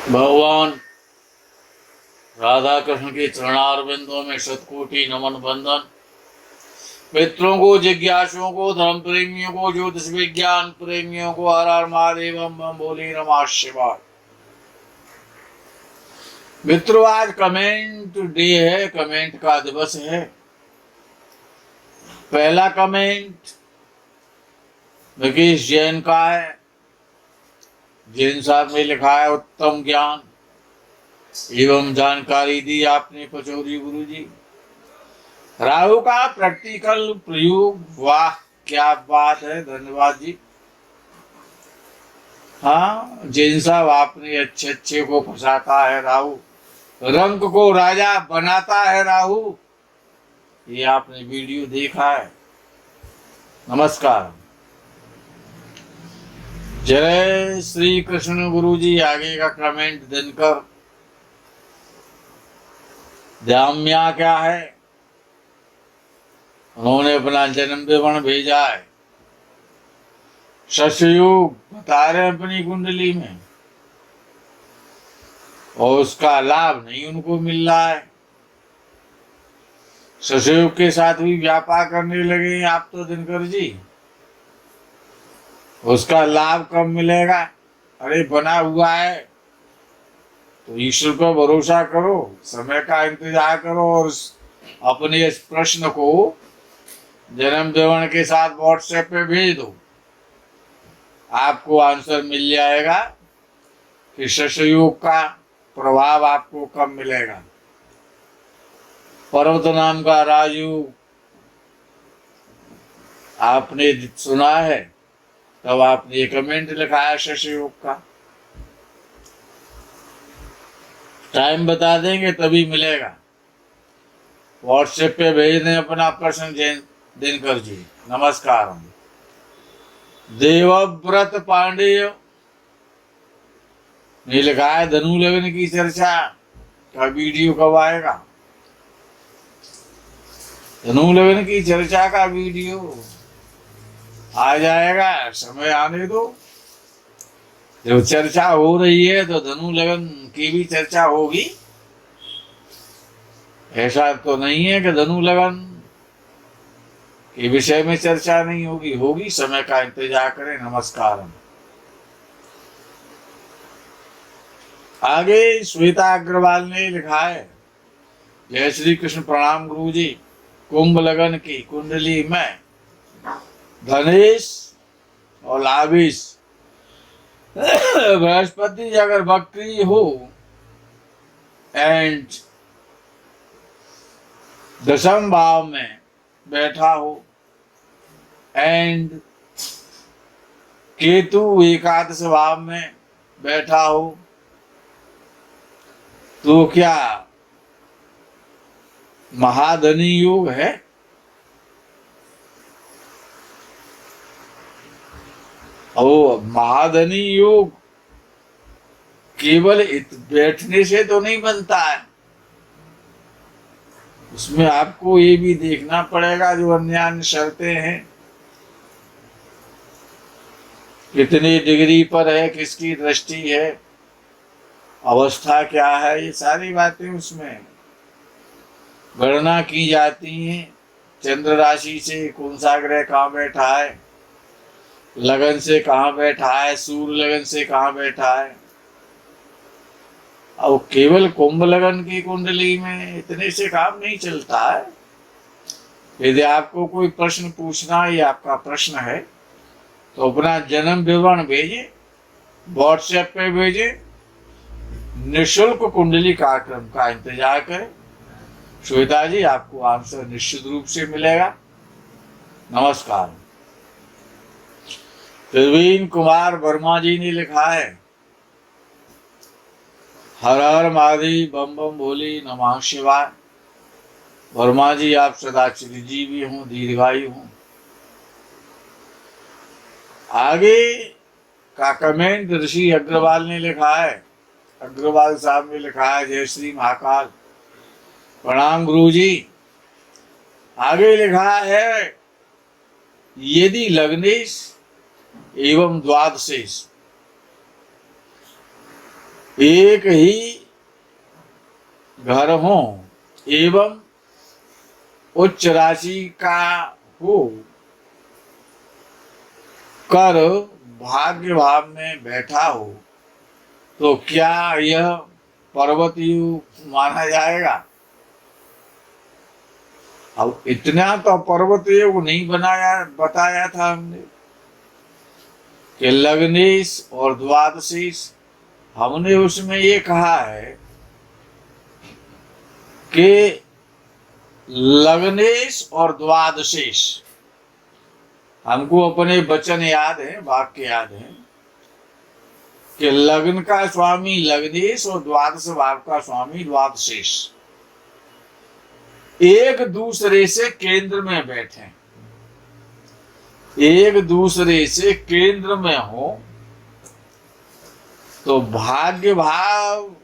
भगवान राधा कृष्ण के चरणारविंदों में शतकोटि नमन बंदन। मित्रों को, जिज्ञासुओं को, धर्म प्रेमियों को, ज्योतिष विज्ञान प्रेमियों को हर हर महादेव बम बोले नमः शिवाय। मित्रों, आज कमेंट डे है, कमेंट का दिवस है। पहला कमेंट मुकेश जैन का है। जैन साहब ने लिखा है, उत्तम ज्ञान एवं जानकारी दी आपने पचौरी गुरु जी। राहु का प्रैक्टिकल प्रयोग, वाह क्या बात है, धन्यवाद जी। हाँ जैन साहब, आपने अच्छे अच्छे को फंसाता है राहु, रंग को राजा बनाता है राहु। ये आपने वीडियो देखा है। नमस्कार, जय श्री कृष्ण गुरु जी। आगे का कमेंट दिनकर दाम्या क्या है, उन्होंने अपना जन्म विवरण भेजा है। शशयोग बता रहे हैं अपनी कुंडली में, और उसका लाभ नहीं उनको मिल रहा है। शशयोग के साथ भी व्यापार करने लगे आप तो दिनकर जी, उसका लाभ कब मिलेगा? अरे बना हुआ है तो ईश्वर पर भरोसा करो, समय का इंतजार करो और अपने इस प्रश्न को जन्म विवरण के साथ व्हाट्सएप पे भेज दो। आपको आंसर मिल जाएगा कि शशयोग का प्रभाव आपको कब मिलेगा। पर्वत नाम का राजयोग आपने सुना है, तब आपने कमेंट लिखा है शशयोग का। टाइम बता देंगे तभी मिलेगा। व्हाट्सएप पे भेज दें अपना प्रश्न दिनकर जी। नमस्कार। देवव्रत पांडेय ने लिखा है, धनु लगन की चर्चा का वीडियो कब आएगा? धनु लगन की चर्चा का वीडियो आ जाएगा, समय आने दो। जब चर्चा हो रही है तो धनु लगन की भी चर्चा होगी। ऐसा तो नहीं है कि धनु लगन के विषय में चर्चा नहीं होगी, होगी। समय का इंतजार करें। नमस्कार। आगे श्वेता अग्रवाल ने लिखा है, जय श्री कृष्ण, प्रणाम गुरु जी। कुंभ लगन की कुंडली में धनेश और लाभिश बृहस्पति अगर वक्री हो एंड दशम भाव में बैठा हो एंड केतु एकादश भाव में बैठा हो, तो क्या महाधनी योग है? ओ, महाधनी योग केवल बैठने से तो नहीं बनता है, उसमें आपको ये भी देखना पड़ेगा जो अन्य शर्तें हैं, कितनी डिग्री पर है, किसकी दृष्टि है, अवस्था क्या है, ये सारी बातें उसमें गणना की जाती हैं। चंद्र राशि से कौन सा ग्रह कहाँ बैठा है, लगन से कहाँ बैठा है, सूर्य लगन से कहाँ बैठा है। अब केवल कुंभ लगन की कुंडली में इतने से काम नहीं चलता है। यदि आपको कोई प्रश्न पूछना है, आपका प्रश्न है, तो अपना जन्म विवरण भेजें, व्हाट्सएप पे भेजें। निःशुल्क कुंडली कार्यक्रम का इंतजार करें। श्वेता जी, आपको आंसर निश्चित रूप से मिलेगा। नमस्कार। प्रवीण कुमार वर्मा जी ने लिखा है, हर हर महादेव बम बम भोले नमः शिवाय। वर्मा जी, आप सदा चिरंजीवी हों, दीर्घायु हों। आगे का कमेंट ऋषि अग्रवाल ने लिखा है, अग्रवाल साहब ने लिखा है, जय श्री महाकाल, प्रणाम गुरु जी। आगे लिखा है, यदि लग्नेश एवं द्वादशेश एक ही घर हो एवं उच्च राशि का हो कर भाग्य भाव में बैठा हो तो क्या यह पर्वत युग माना जाएगा? अब इतना तो पर्वत युग नहीं बताया था हमने कि लग्नेश और द्वादशीश। हमने उसमें ये कहा है कि लग्नेश और द्वादशीश, हमको अपने वचन याद है, वाक्य याद है कि लग्न का स्वामी लग्नेश और द्वादश भाव का स्वामी द्वादशीश एक दूसरे से केंद्र में बैठे, एक दूसरे से केंद्र में हो तो भाग्य भाव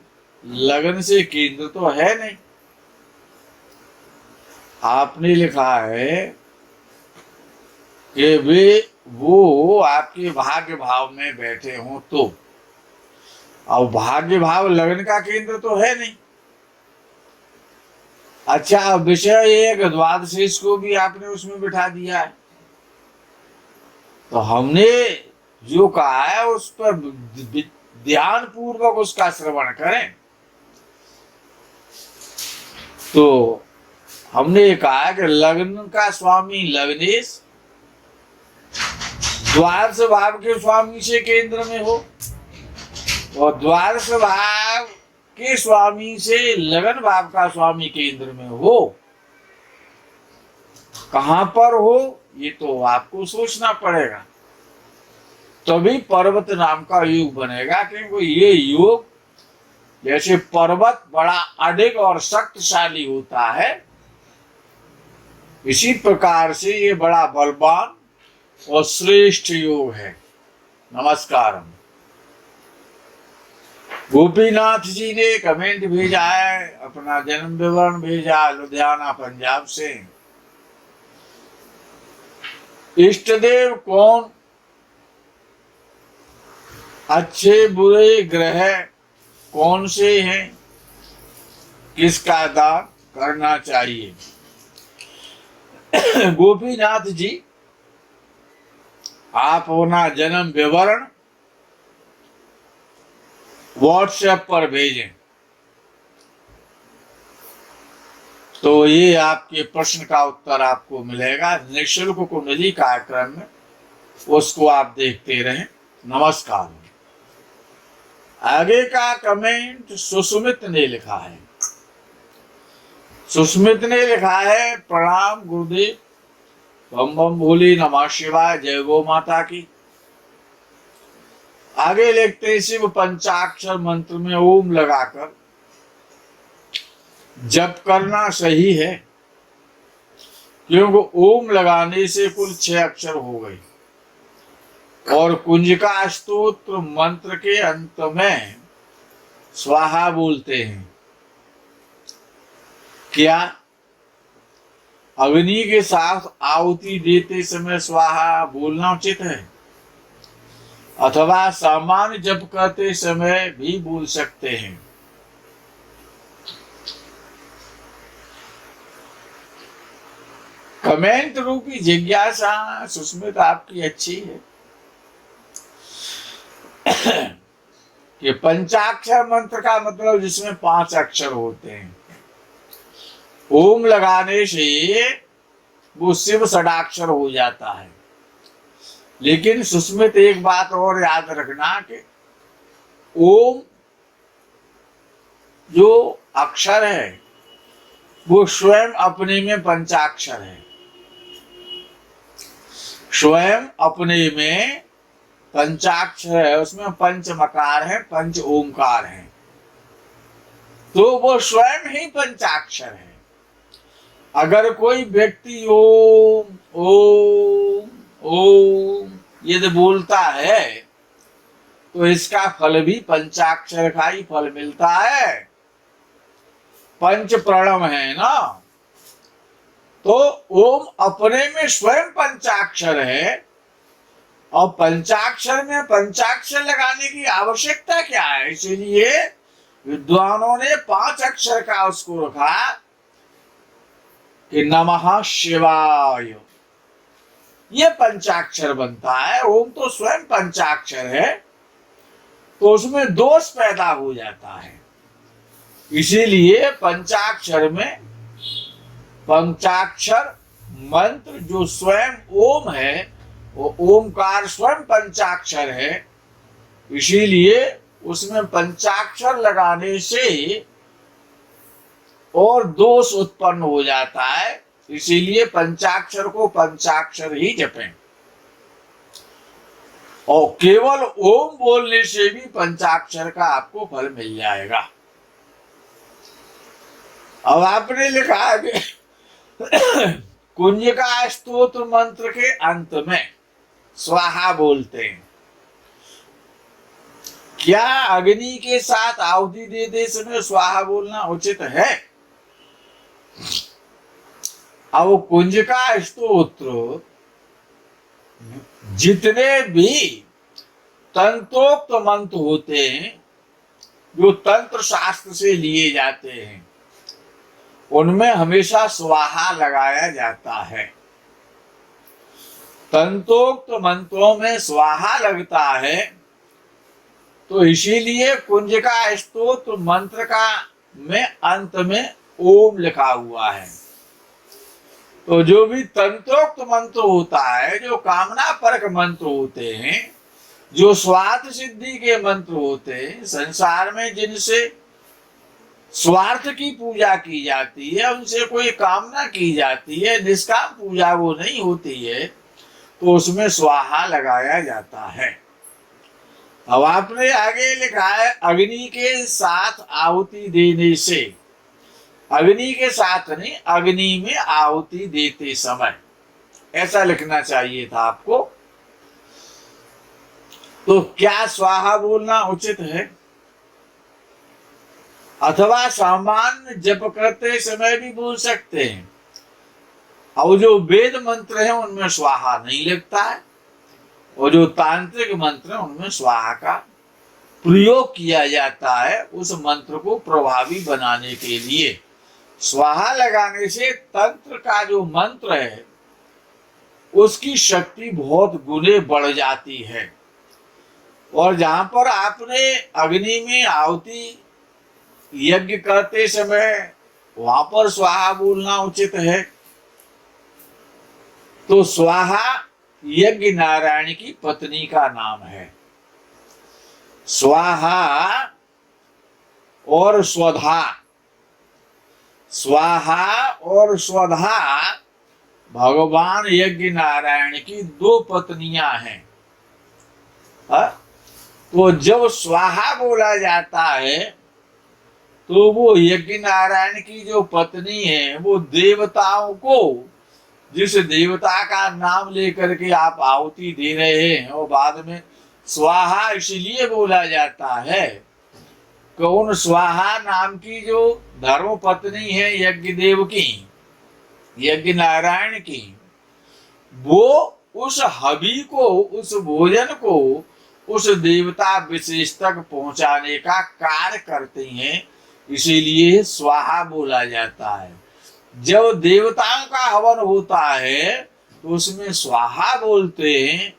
लगन से केंद्र तो है नहीं। आपने लिखा है कि वो आपके भाग्य भाव में बैठे हों तो, अब भाग्य भाव लगन का केंद्र तो है नहीं। अच्छा, विषय एक द्वादशीश को भी आपने उसमें बिठा दिया है, तो हमने जो कहा है उस पर ध्यान पूर्वक उसका श्रवण करें। तो हमने कहा कि लग्न का स्वामी लग्नेश द्वादश भाव के स्वामी से केंद्र में हो और द्वादश भाव के स्वामी से लगन भाव का स्वामी केंद्र में हो। कहां पर हो ये तो आपको सोचना पड़ेगा, तभी पर्वत नाम का योग बनेगा। क्योंकि ये योग जैसे पर्वत बड़ा अधिक और शक्तिशाली होता है, इसी प्रकार से ये बड़ा बलवान और श्रेष्ठ योग है। नमस्कार। गोपीनाथ जी ने कमेंट भेजा है, अपना जन्म विवरण भेजा लुधियाना पंजाब से। इष्ट देव कौन, अच्छे बुरे ग्रह कौन से हैं, किसका दान करना चाहिए? गोपीनाथ जी, आप अपना जन्म विवरण व्हाट्सएप पर भेजें तो ये आपके प्रश्न का उत्तर आपको मिलेगा निःशुल्क कुंडली कार्यक्रम में, उसको आप देखते रहें। नमस्कार। आगे का कमेंट सुस्मित ने लिखा है। सुस्मित ने लिखा है, प्रणाम गुरुदेव, बम बम भोली, नमः शिवाय, जय गो माता की। आगे लिखते हैं, शिव पंचाक्षर मंत्र में ओम लगाकर जप करना सही है, क्योंकि ओम लगाने से कुल 6 अक्षर हो गए और कुंजिका स्तोत्र मंत्र के अंत में स्वाहा बोलते हैं। क्या अग्नि के साथ आहुति देते समय स्वाहा बोलना उचित है, अथवा सामान्य जप करते समय भी बोल सकते हैं? कमेंट रूपी जिज्ञासा सुस्मित आपकी अच्छी है कि पंचाक्षर मंत्र का मतलब जिसमें 5 अक्षर होते हैं, ओम लगाने से वो शिव षडाक्षर हो जाता है। लेकिन सुस्मित एक बात और याद रखना कि ओम जो अक्षर है वो स्वयं अपने में पंचाक्षर है, स्वयं अपने में पंचाक्षर है, उसमें पंच मकार है, पंच ओमकार है, तो वो स्वयं ही पंचाक्षर है। अगर कोई व्यक्ति ओम ओम ओम यदि बोलता है तो इसका फल भी पंचाक्षर का ही फल मिलता है, पंच प्रणव है ना। तो ओम अपने में स्वयं पंचाक्षर है और पंचाक्षर में पंचाक्षर लगाने की आवश्यकता क्या है? इसीलिए विद्वानों ने 5 अक्षर का उसको रखा कि नमः शिवाय। ये पंचाक्षर बनता है। ओम तो स्वयं पंचाक्षर है, तो उसमें दोष पैदा हो जाता है। इसीलिए पंचाक्षर में पंचाक्षर मंत्र जो स्वयं ओम है, वो ओमकार स्वयं पंचाक्षर है। इसीलिए उसमें पंचाक्षर लगाने से और दोष उत्पन्न हो जाता है। इसीलिए पंचाक्षर को पंचाक्षर ही जपें। और केवल ओम बोलने से भी पंचाक्षर का आपको फल मिल जाएगा। अब आपने लिखा है कि कुंजिका स्तोत्र मंत्र के अंत में स्वाहा बोलते हैं। क्या अग्नि के साथ आहुति देते समय स्वाहा बोलना उचित है? अब कुंजिका स्तोत्र जितने भी तंत्रोक्त मंत्र होते हैं, जो तंत्र शास्त्र से लिए जाते हैं, उनमें हमेशा स्वाहा लगाया जाता है। तंत्रोक्त मंत्रों में स्वाहा लगता है, तो इसीलिए कुंजिका स्तोत्र मंत्र का में अंत में ओम लिखा हुआ है। तो जो भी तंत्रोक्त मंत्र होता है, जो कामना परक मंत्र होते हैं, जो स्वार्थ सिद्धि के मंत्र होते हैं, संसार में जिनसे स्वार्थ की पूजा की जाती है, उनसे कोई कामना की जाती है, निष्काम पूजा वो नहीं होती है, तो उसमें स्वाहा लगाया जाता है। अब आपने आगे लिखा है अग्नि के साथ आहुति देने से। अग्नि के साथ नहीं, अग्नि में आहुति देते समय, ऐसा लिखना चाहिए था आपको। तो क्या स्वाहा बोलना उचित है? अथवा सामान्य जप करते समय भी बोल सकते हैं। और जो वेद मंत्र है उनमें स्वाहा नहीं लगता है, और जो तांत्रिक मंत्र है उनमें स्वाहा का प्रयोग किया जाता है उस मंत्र को प्रभावी बनाने के लिए। स्वाहा लगाने से तंत्र का जो मंत्र है उसकी शक्ति बहुत गुने बढ़ जाती है। और जहां पर आपने अग्नि में आहुति यज्ञ करते समय वहां पर स्वाहा बोलना उचित है। तो स्वाहा यज्ञ नारायण की पत्नी का नाम है। स्वाहा और स्वधा, स्वाहा और स्वधा भगवान यज्ञ नारायण की 2 पत्नियां हैं। तो जब स्वाहा बोला जाता है तो वो यज्ञ नारायण की जो पत्नी है, वो देवताओं को, जिस देवता का नाम लेकर के आप आहुति दे रहे हैं, और बाद में स्वाहा इसलिए बोला जाता है कि उन स्वाहा नाम की जो धर्म पत्नी है यज्ञ देव की, यज्ञ नारायण की, वो उस हवि को, उस भोजन को उस देवता विशेष तक पहुंचाने का कार्य करती हैं। इसीलिए स्वाहा बोला जाता है। जब देवताओं का हवन होता है तो उसमें स्वाहा बोलते हैं,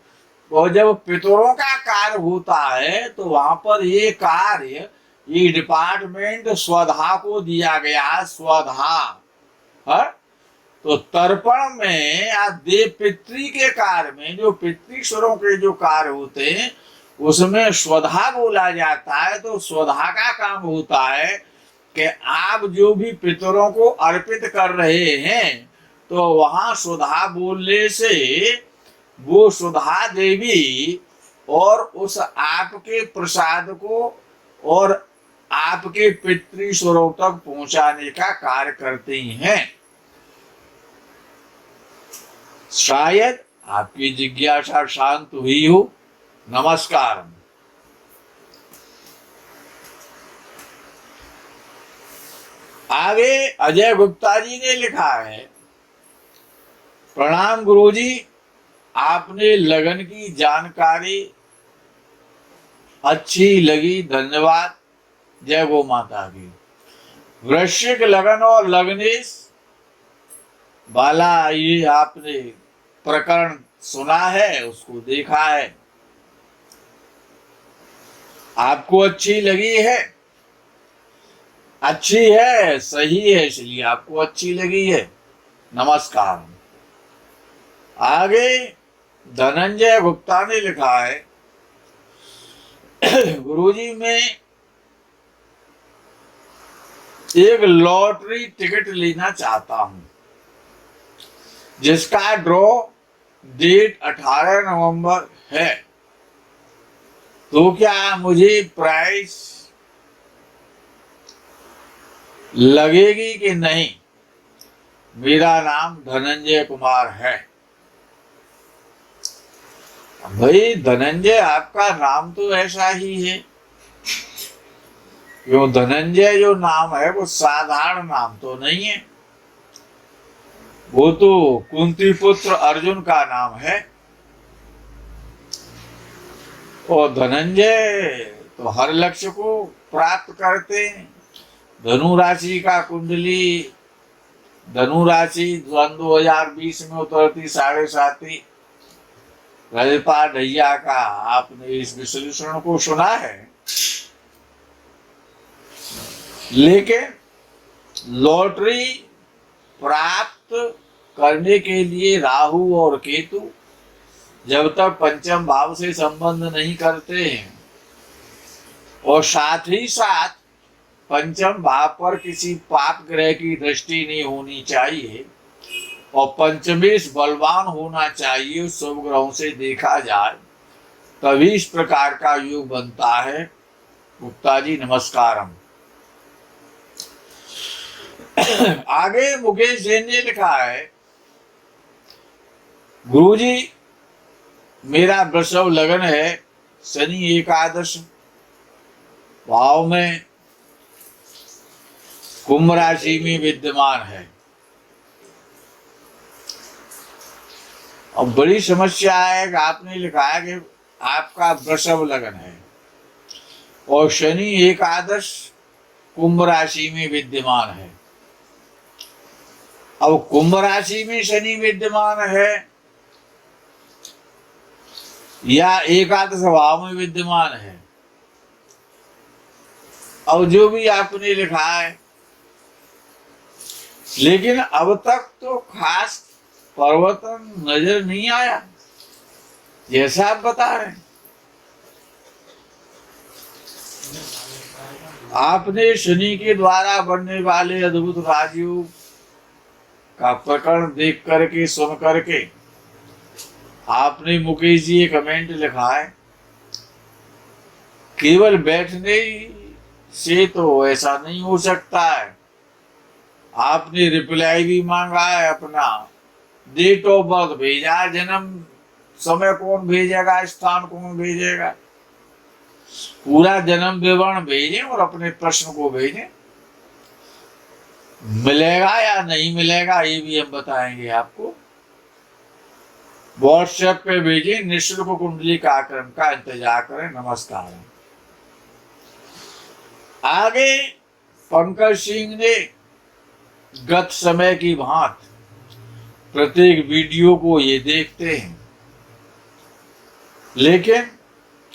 और जब पितरों का कार्य होता है तो वहां पर ये कार्य, ये डिपार्टमेंट स्वधा को दिया गया। स्वधा है तो तर्पण में या देव पितृ के कार्य में, जो पितृश्वरों के जो कार्य होते हैं उसमें स्वधा बोला जाता है। तो स्वधा का काम होता है कि आप जो भी पितरों को अर्पित कर रहे हैं, तो वहां स्वधा बोलने से वो स्वधा देवी और उस आपके प्रसाद को और आपके पितृश्वरों तक पहुंचाने का कार्य करती हैं। शायद आपकी जिज्ञासा शांत हुई हो। नमस्कार। आगे अजय गुप्ता जी ने लिखा है, प्रणाम गुरुजी, आपने लगन की जानकारी अच्छी लगी, धन्यवाद। जय गौ माता की। वृश्चिक लगन और लग्नेश वाला ये आपने प्रकरण सुना है, उसको देखा है, आपको अच्छी लगी है, अच्छी है, सही है, इसलिए आपको अच्छी लगी है। नमस्कार। आगे धनंजय गुप्ता ने लिखा है, गुरुजी मैं एक लॉटरी टिकट लेना चाहता हूं जिसका ड्रॉ डेट 18 नवंबर है, तो क्या मुझे प्राइस लगेगी कि नहीं? मेरा नाम धनंजय कुमार है। भाई धनंजय आपका नाम तो ऐसा ही है, क्यों धनंजय जो नाम है वो साधारण नाम तो नहीं है, वो तो कुंती पुत्र अर्जुन का नाम है। और धनंजय तो हर लक्ष्य को प्राप्त करते हैं। धनु राशि का कुंडली, धनु राशि 2020 में उतरती 7.5 रजपा ढैया का आपने इस विश्लेषण को सुना है। लेकिन लॉटरी प्राप्त करने के लिए राहु और केतु जब तक पंचम भाव से संबंध नहीं करते हैं और साथ ही साथ पंचम भाव पर किसी पाप ग्रह की दृष्टि नहीं होनी चाहिए और पंचमेश बलवान होना चाहिए, शुभ ग्रहों से देखा जाए, तभी इस प्रकार का योग बनता है। गुप्ता जी नमस्कारम। आगे मुकेश जैन ने लिखा है, गुरुजी मेरा वृषभ लगन है, शनि एकादश भाव में कुंभ राशि में विद्यमान है। अब बड़ी समस्या है कि आपने लिखा है कि आपका वृषभ लगन है और शनि एकादश कुंभ राशि में विद्यमान है। अब कुंभ राशि में शनि विद्यमान है या एकादश भाव में विद्यमान है, अब जो भी आपने लिखा है, लेकिन अब तक तो खास परिवर्तन नजर नहीं आया जैसा आप बता रहे हैं। आपने शनि के द्वारा बनने वाले अद्भुत राजयोग का प्रकरण देख करके, सुन करके आपने मुकेश जी एक कमेंट लिखा है, केवल बैठने से तो ऐसा नहीं हो सकता है। आपने रिप्लाई भी मांगा है, अपना डेट ऑफ बर्थ भेजा, जन्म समय कौन भेजेगा, स्थान कौन भेजेगा, पूरा जन्म विवरण भेजें और अपने प्रश्न को भेजें। मिलेगा या नहीं मिलेगा ये भी हम बताएंगे आपको। व्हाट्सएप पे भेजिए, निःशुल्क कुंडली कार्यक्रम का इंतजार करें। नमस्कार। आगे पंकज सिंह ने गत समय की भांति प्रत्येक वीडियो को ये देखते हैं, लेकिन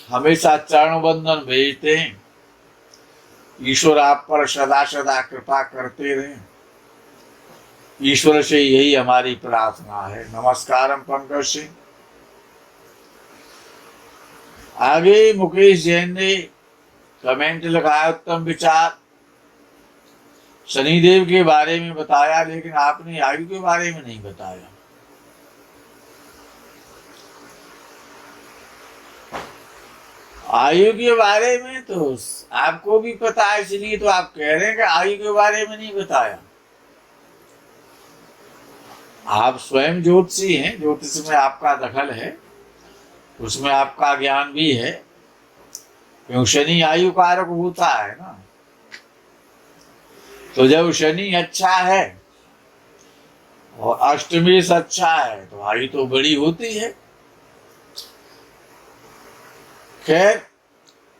हमेशा चरण बंदन भेजते हैं। ईश्वर आप पर सदा सदा कृपा करते रहे, ईश्वर से यही हमारी प्रार्थना है। नमस्कारम पंकज सिंह। आगे मुकेश जैन ने कमेंट लगाया, उत्तम विचार, शनिदेव के बारे में बताया, लेकिन आपने आयु के बारे में नहीं बताया। आयु के बारे में तो आपको भी पता है, इसलिए तो आप कह रहे हैं कि आयु के बारे में नहीं बताया। आप स्वयं ज्योतिषी हैं, ज्योतिष में आपका दखल है, उसमें आपका ज्ञान भी है, क्योंकि शनि आयु कारक होता है ना। तो जब शनि अच्छा है और अष्टमेश अच्छा है तो आयु तो बड़ी होती है। खैर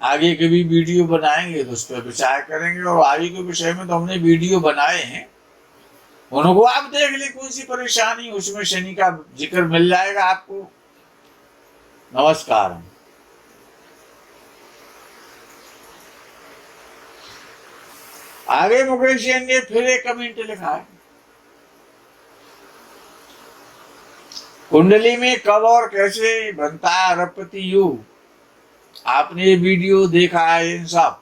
आगे कभी वीडियो बनाएंगे तो उस पर विचार करेंगे, और आगे के विषय में तो हमने वीडियो बनाए हैं, उनको आप देख ले, कोई सी परेशानी, उसमें शनि का जिक्र मिल जाएगा आपको। नमस्कार। आगे मुकेश जी ने फिर एक कमेंट लिखा है, कुंडली में कब और कैसे बनता है अरबपति योग? आपने ये वीडियो देखा है, इन सब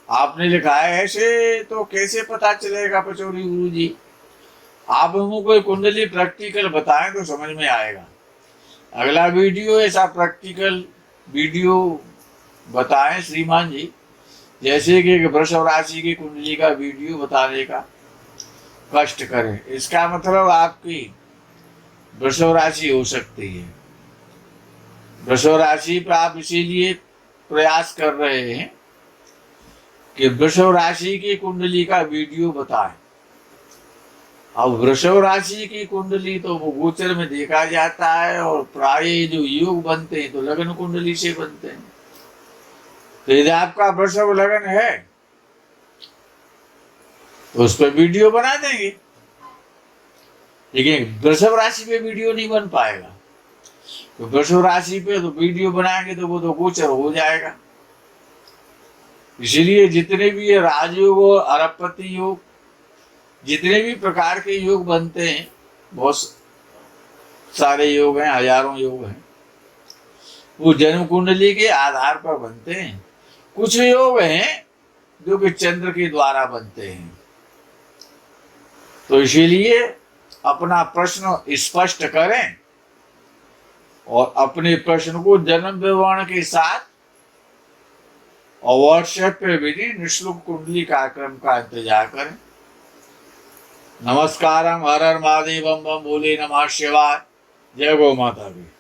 आपने लिखा है, ऐसे तो कैसे पता चलेगा पचौरी गुरु जी? आप हमको कोई कुंडली प्रैक्टिकल बताएं तो समझ में आएगा। अगला वीडियो ऐसा प्रैक्टिकल वीडियो बताएं श्रीमान जी, जैसे कि वृषभ राशि की कुंडली का वीडियो बताने का कष्ट करें। इसका मतलब आपकी वृषभ राशि हो सकती है। वृषभ राशि पर आप इसीलिए प्रयास कर रहे हैं कि वृषभ राशि की कुंडली का वीडियो बताएं। अब वृषभ राशि की कुंडली तो वो गोचर में देखा जाता है, और प्राय जो योग बनते हैं तो लगन कुंडली से बनते हैं। तो यदि आपका वृषभ लगन है तो उस पर वीडियो बना देंगे, लेकिन वृषभ राशि पे वीडियो नहीं बन पाएगा। तो वृषभ राशि पे तो वीडियो बनाएंगे तो वो तो गोचर हो जाएगा। इसलिए जितने भी ये राजयोग और अरबपति योग, जितने भी प्रकार के योग बनते हैं, बहुत सारे योग हैं, हजारों योग हैं, वो जन्म कुंडली के आधार पर बनते हैं। कुछ योग हैं जो कि चंद्र के द्वारा बनते हैं। तो इसीलिए अपना प्रश्न स्पष्ट करें, और अपने प्रश्न को जन्म विवरण के साथ और व्हाट्सएप पे भी निःशुल्क कुंडली कार्यक्रम का इंतजार करें। नमस्कारम, हर हर महादेव, बम बम बोले, नमः शिवाय, जय गौ माता की।